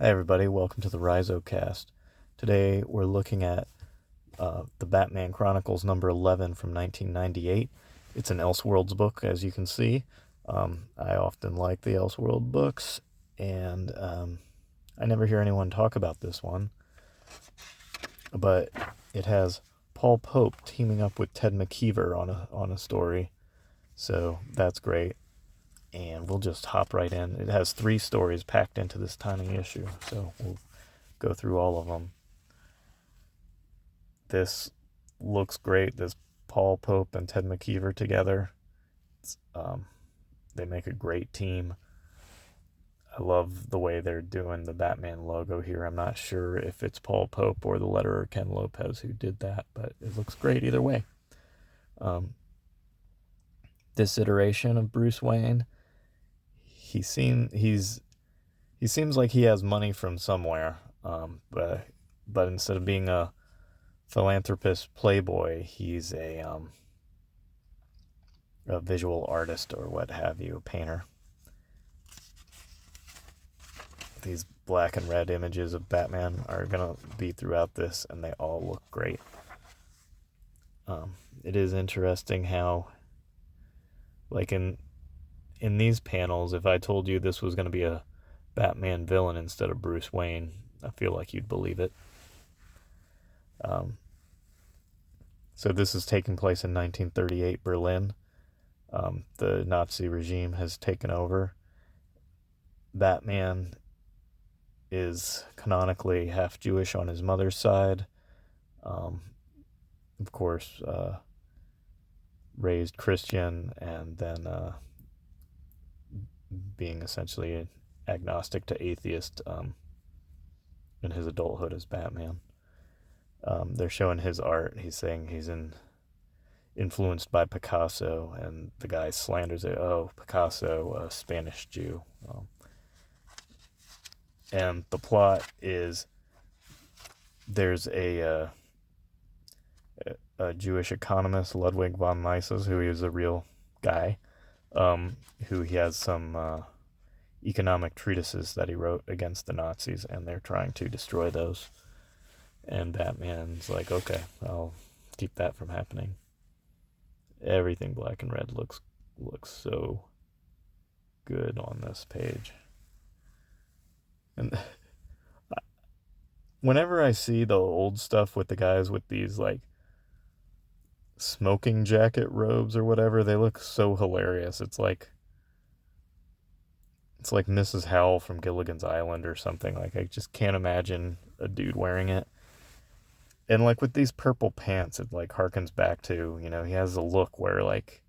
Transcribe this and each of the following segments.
Hi everybody, welcome to the Rhizocast. Today we're looking at the Batman Chronicles number 11 from 1998. It's an Elseworlds book, as you can see. I often like the Elseworld books, and I never hear anyone talk about this one. But it has Paul Pope teaming up with Ted McKeever on a story, so that's great. And we'll just hop right in. It has 3 stories packed into this tiny issue, so we'll go through all of them. This looks great. This Paul Pope and Ted McKeever together. Um, they make a great team. I love the way they're doing the Batman logo here. I'm not sure if it's Paul Pope or the letterer Ken Lopez who did that, but it looks great either way. Um, this iteration of Bruce Wayne, he seems like he has money from somewhere, but instead of being a philanthropist playboy, he's a visual artist or what have you, a painter. These black and red images of Batman are going to be throughout this, and they all look great. It is interesting how, like in these panels, if I told you this was going to be a Batman villain instead of Bruce Wayne, I feel like you'd believe it. So this is taking place in 1938 Berlin. The Nazi regime has taken over. Batman is canonically half Jewish on his mother's side. Of course, raised Christian, and then being essentially agnostic to atheist in his adulthood as Batman. They're showing his art. He's saying he's influenced by Picasso, and the guy slanders it. Oh, Picasso, a Spanish Jew. And the plot is there's a Jewish economist, Ludwig von Mises, who is a real guy, who he has some economic treatises that he wrote against the Nazis, and they're trying to destroy those. And Batman's like, okay, I'll keep that from happening. Everything black and red looks so good on this page. And whenever I see the old stuff with the guys with these like smoking jacket robes or whatever, they look so hilarious. It's like Mrs. Howell from Gilligan's Island or something. Like, I just can't imagine a dude wearing it. And like with these purple pants, it like harkens back to, he has a look where like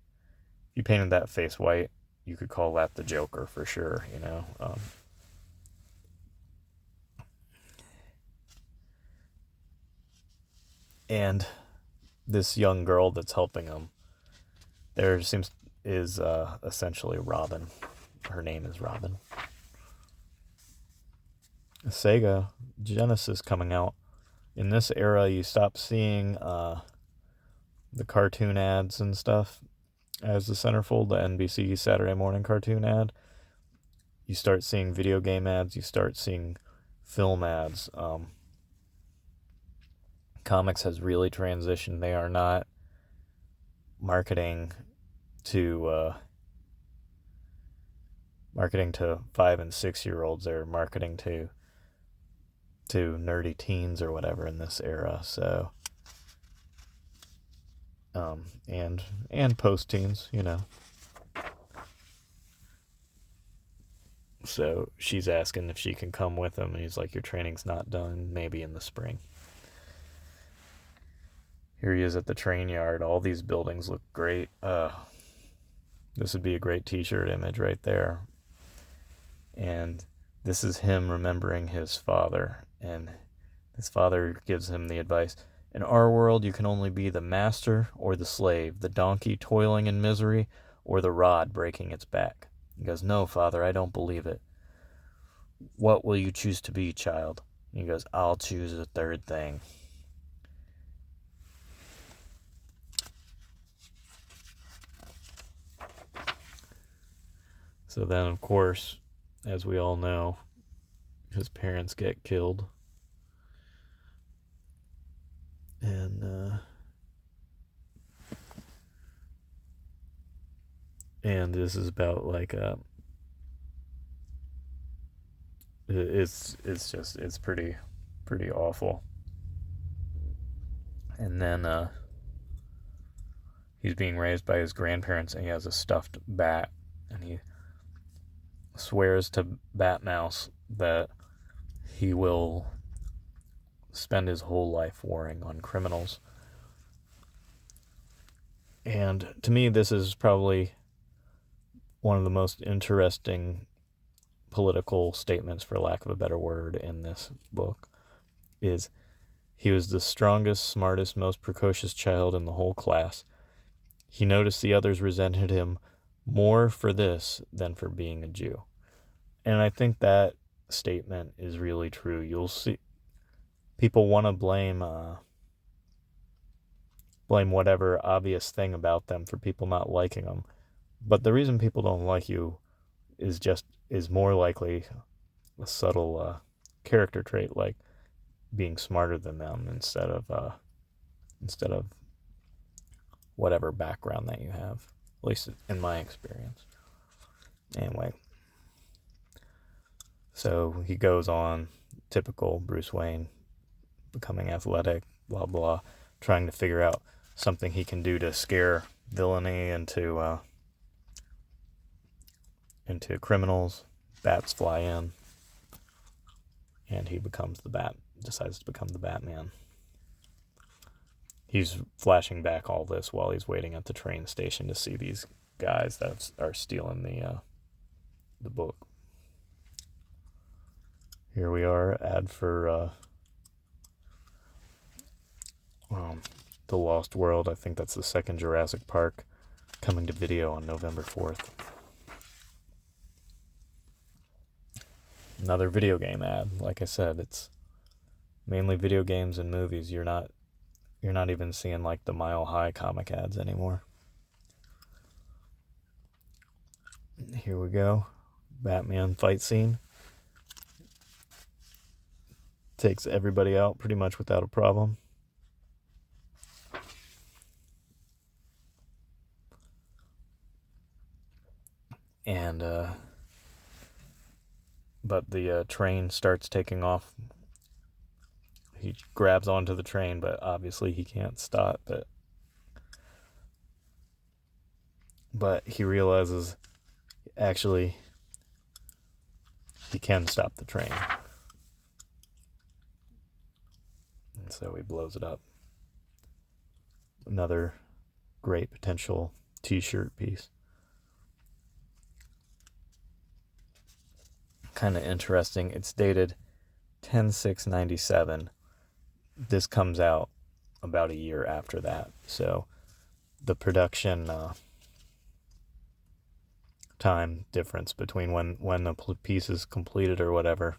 if you painted that face white, you could call that the Joker for sure. And this young girl that's helping him, there seems is essentially Robin. Her name is Robin. Sega Genesis coming out. In this era, you stop seeing the cartoon ads and stuff as the centerfold, the NBC Saturday morning cartoon ad. You start seeing video game ads. You start seeing film ads. Comics has really transitioned. They are not marketing to 5 and 6 year olds. They're marketing to nerdy teens or whatever in this era. So and post teens. So she's asking if she can come with him, and he's like, your training's not done, maybe in the spring. Here he is at the train yard. All these buildings look great. This would be a great t-shirt image right there. And this is him remembering his father, and his father gives him the advice: in our world, you can only be the master or the slave, the donkey toiling in misery, or the rod breaking its back. He goes, no, father, I don't believe it. What will you choose to be, child? And he goes, I'll choose a third thing. So then, of course, as we all know, his parents get killed. And this is about like it's pretty awful. And then he's being raised by his grandparents, and he has a stuffed bat, and he swears to Batmouse that he will spend his whole life warring on criminals. And to me, this is probably one of the most interesting political statements, for lack of a better word, in this book. Is he was the strongest, smartest, most precocious child in the whole class. He noticed the others resented him more for this than for being a Jew. And I think that statement is really true. You'll see people want to blame whatever obvious thing about them for people not liking them. But the reason people don't like you is more likely a subtle character trait, like being smarter than them instead of whatever background that you have, at least in my experience. Anyway, so he goes on, typical Bruce Wayne, becoming athletic, blah blah, trying to figure out something he can do to scare villainy into criminals. Bats fly in, and he decides to become the Batman. He's flashing back all this while he's waiting at the train station to see these guys that are stealing the book. Here we are, ad for The Lost World. I think that's the second Jurassic Park, coming to video on November 4th. Another video game ad. Like I said, it's mainly video games and movies. You're not even seeing like the Mile High comic ads anymore. Here we go. Batman fight scene. Takes everybody out pretty much without a problem. And but the train starts taking off. He grabs onto the train, but obviously he can't stop it. But he realizes actually he can stop the train. And so he blows it up. Another great potential t-shirt piece. Kind of interesting. It's dated 10/6/97. This comes out about a year after that. So the production time difference between when the piece is completed or whatever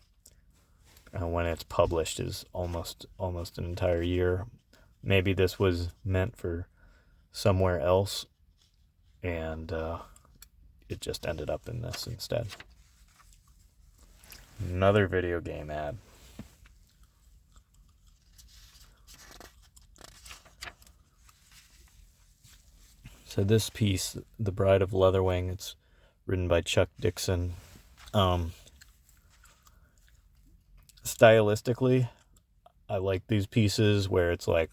and when it's published is almost an entire year. Maybe this was meant for somewhere else, and it just ended up in this instead. Another video game ad. So this piece, The Bride of Leatherwing, it's written by Chuck Dixon. Stylistically, I like these pieces where it's like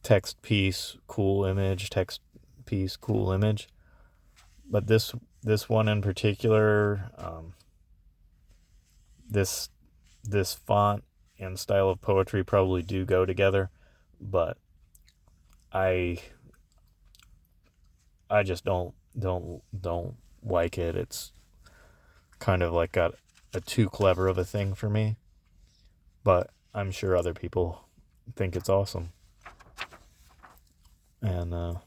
text piece, cool image, text piece, cool image. But this one in particular, this font and style of poetry probably do go together, but I just don't like it. It's kind of like got a too clever of a thing for me, but I'm sure other people think it's awesome. And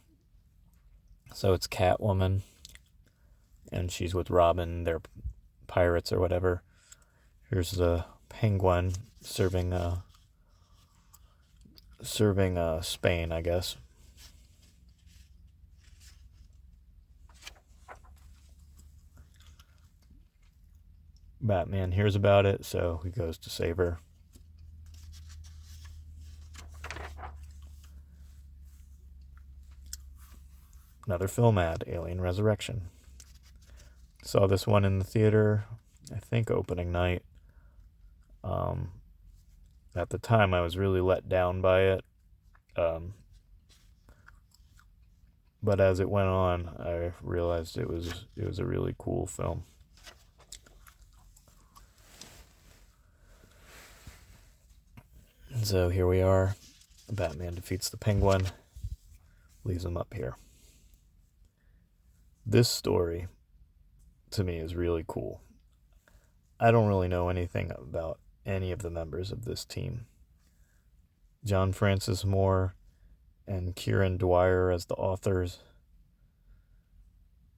so it's Catwoman, and she's with Robin. They're pirates or whatever. Here's the Penguin serving Spain, I guess. Batman hears about it, so he goes to save her. Another film ad, Alien Resurrection. Saw this one in the theater, I think opening night. At the time, I was really let down by it. But as it went on, I realized it was a really cool film. So here we are. Batman defeats the Penguin, leaves him up here. This story, to me, is really cool. I don't really know anything about any of the members of this team. John Francis Moore and Kieran Dwyer as the authors.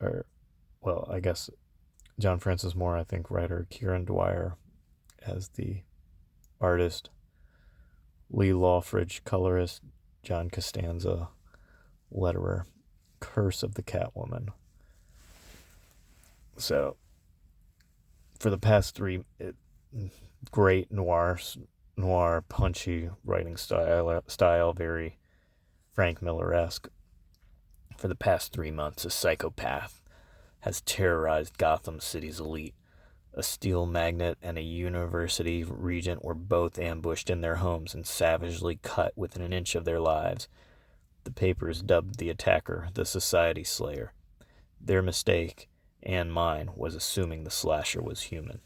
I guess John Francis Moore, I think, writer, Kieran Dwyer as the artist, Lee Lawfridge, colorist, John Costanza, letterer, Curse of the Catwoman. So, for the past three, great noir, punchy writing style, very Frank Miller-esque. For the past 3 months, a psychopath has terrorized Gotham City's elite. A steel magnate and a university regent were both ambushed in their homes and savagely cut within an inch of their lives. The papers dubbed the attacker the Society Slayer. Their mistake, and mine, was assuming the slasher was human.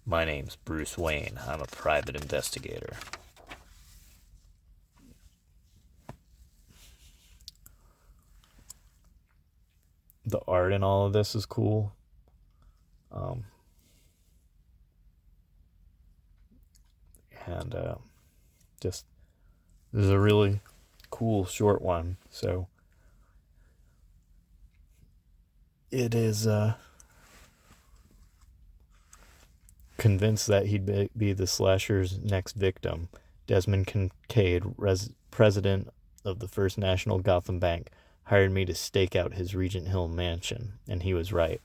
My name's Bruce Wayne. I'm a private investigator. The art in all of this is cool. Just this is a really cool short one. So it is convinced that he'd be the slasher's next victim. Desmond Kincaid, president of the First National Gotham Bank, hired me to stake out his Regent Hill mansion, and he was right.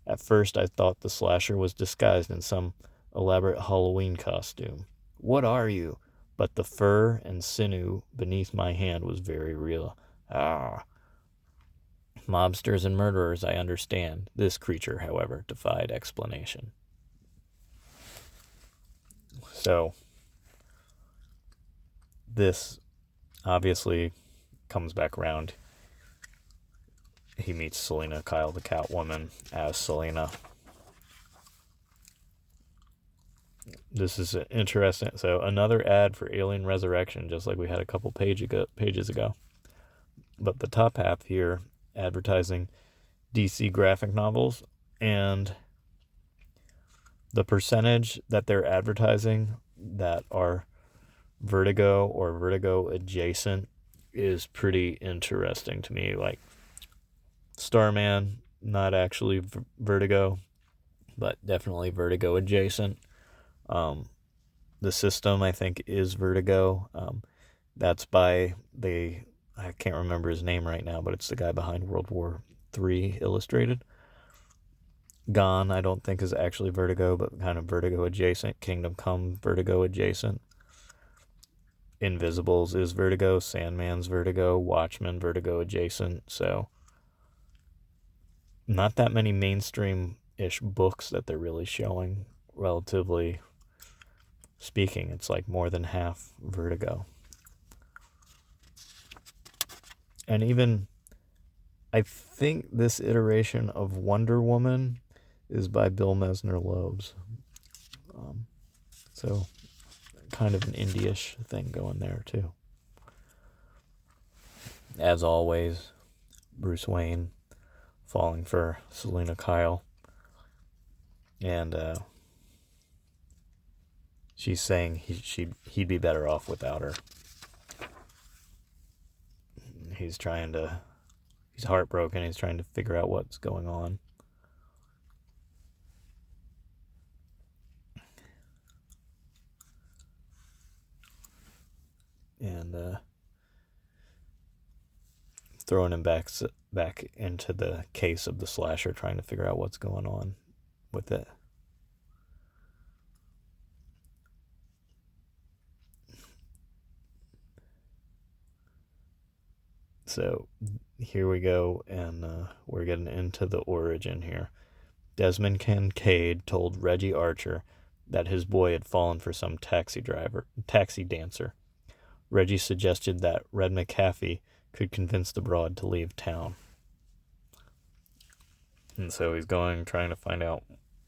At first, I thought the slasher was disguised in some elaborate Halloween costume. What are you? But the fur and sinew beneath my hand was very real. Mobsters and murderers, I understand. This creature, however, defied explanation. So, this obviously comes back around. He meets Selina Kyle, the Catwoman, as Selina. This is interesting. So another ad for Alien Resurrection, just like we had a couple pages ago. But the top half here, advertising DC graphic novels, and the percentage that they're advertising that are Vertigo or Vertigo adjacent is pretty interesting to me. Like Starman, not actually Vertigo, but definitely Vertigo adjacent. The System, I think, is Vertigo. That's by I can't remember his name right now, but it's the guy behind World War III Illustrated. Gone, I don't think, is actually Vertigo, but kind of Vertigo adjacent. Kingdom Come, Vertigo adjacent. Invisibles is Vertigo. Sandman's Vertigo. Watchmen, Vertigo adjacent. So, not that many mainstream-ish books that they're really showing, relatively speaking. It's like more than half Vertigo. And even, I think this iteration of Wonder Woman is by Bill Messner-Loebs. So, kind of an indie-ish thing going there, too. As always, Bruce Wayne falling for Selina Kyle. And she's saying he'd be better off without her. He's heartbroken. He's trying to figure out what's going on. And throwing him back into the case of the slasher, trying to figure out what's going on with it. So here we go, and we're getting into the origin here. Desmond Kincaid told Reggie Archer that his boy had fallen for some taxi dancer. Reggie suggested that Red McAfee could convince the broad to leave town. And so he's trying to find out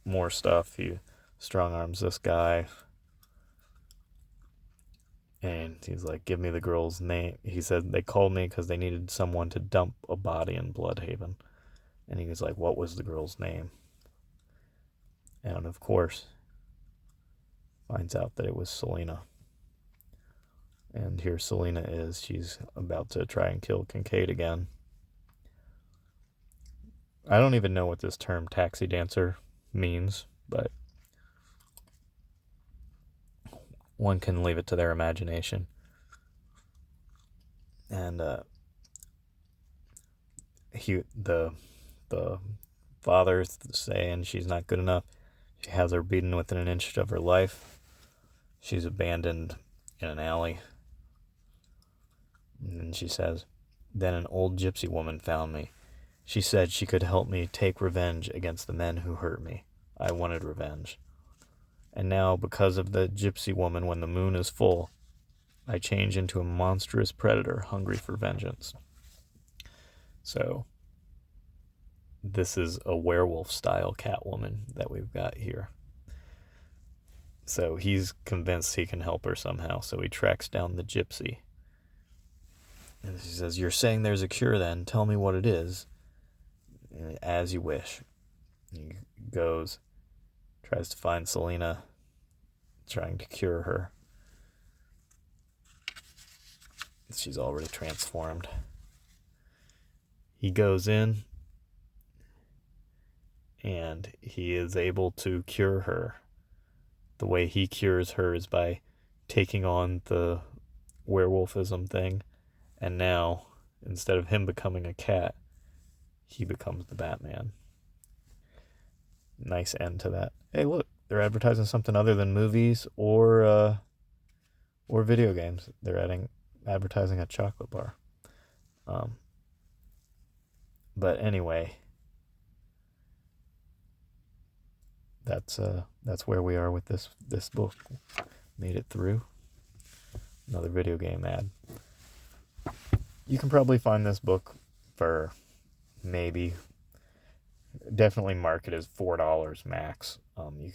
more stuff. He strong arms this guy. And he's like, give me the girl's name. He said they called me because they needed someone to dump a body in Bloodhaven. And he was like, what was the girl's name? And of course, finds out that it was Selena. And here Selena is. She's about to try and kill Kincaid again. I don't even know what this term taxi dancer means, but one can leave it to their imagination. And the father's saying she's not good enough. She has her beaten within an inch of her life. She's abandoned in an alley. And then she says, then an old gypsy woman found me. She said she could help me take revenge against the men who hurt me. I wanted revenge. And now, because of the gypsy woman, when the moon is full, I change into a monstrous predator hungry for vengeance. So, this is a werewolf-style Catwoman that we've got here. So he's convinced he can help her somehow, so he tracks down the gypsy. And she says, you're saying there's a cure then? Tell me what it is. As you wish. He goes, tries to find Selena, trying to cure her. She's already transformed. He goes in, and he is able to cure her. The way he cures her is by taking on the werewolfism thing, and now, instead of him becoming a cat, he becomes the Batman. Nice end to that. Hey, look, they're advertising something other than movies or video games. They're advertising a chocolate bar. But anyway, that's where we are with this book. Made it through. Another video game ad. You can probably find this book for definitely mark it as $4 max. You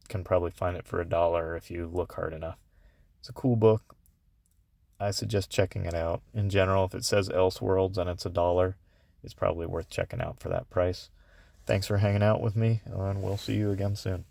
can probably find it for $1 if you look hard enough. It's a cool book. I suggest checking it out. In general, if it says Elseworlds and it's $1, it's probably worth checking out for that price. Thanks for hanging out with me, and we'll see you again soon.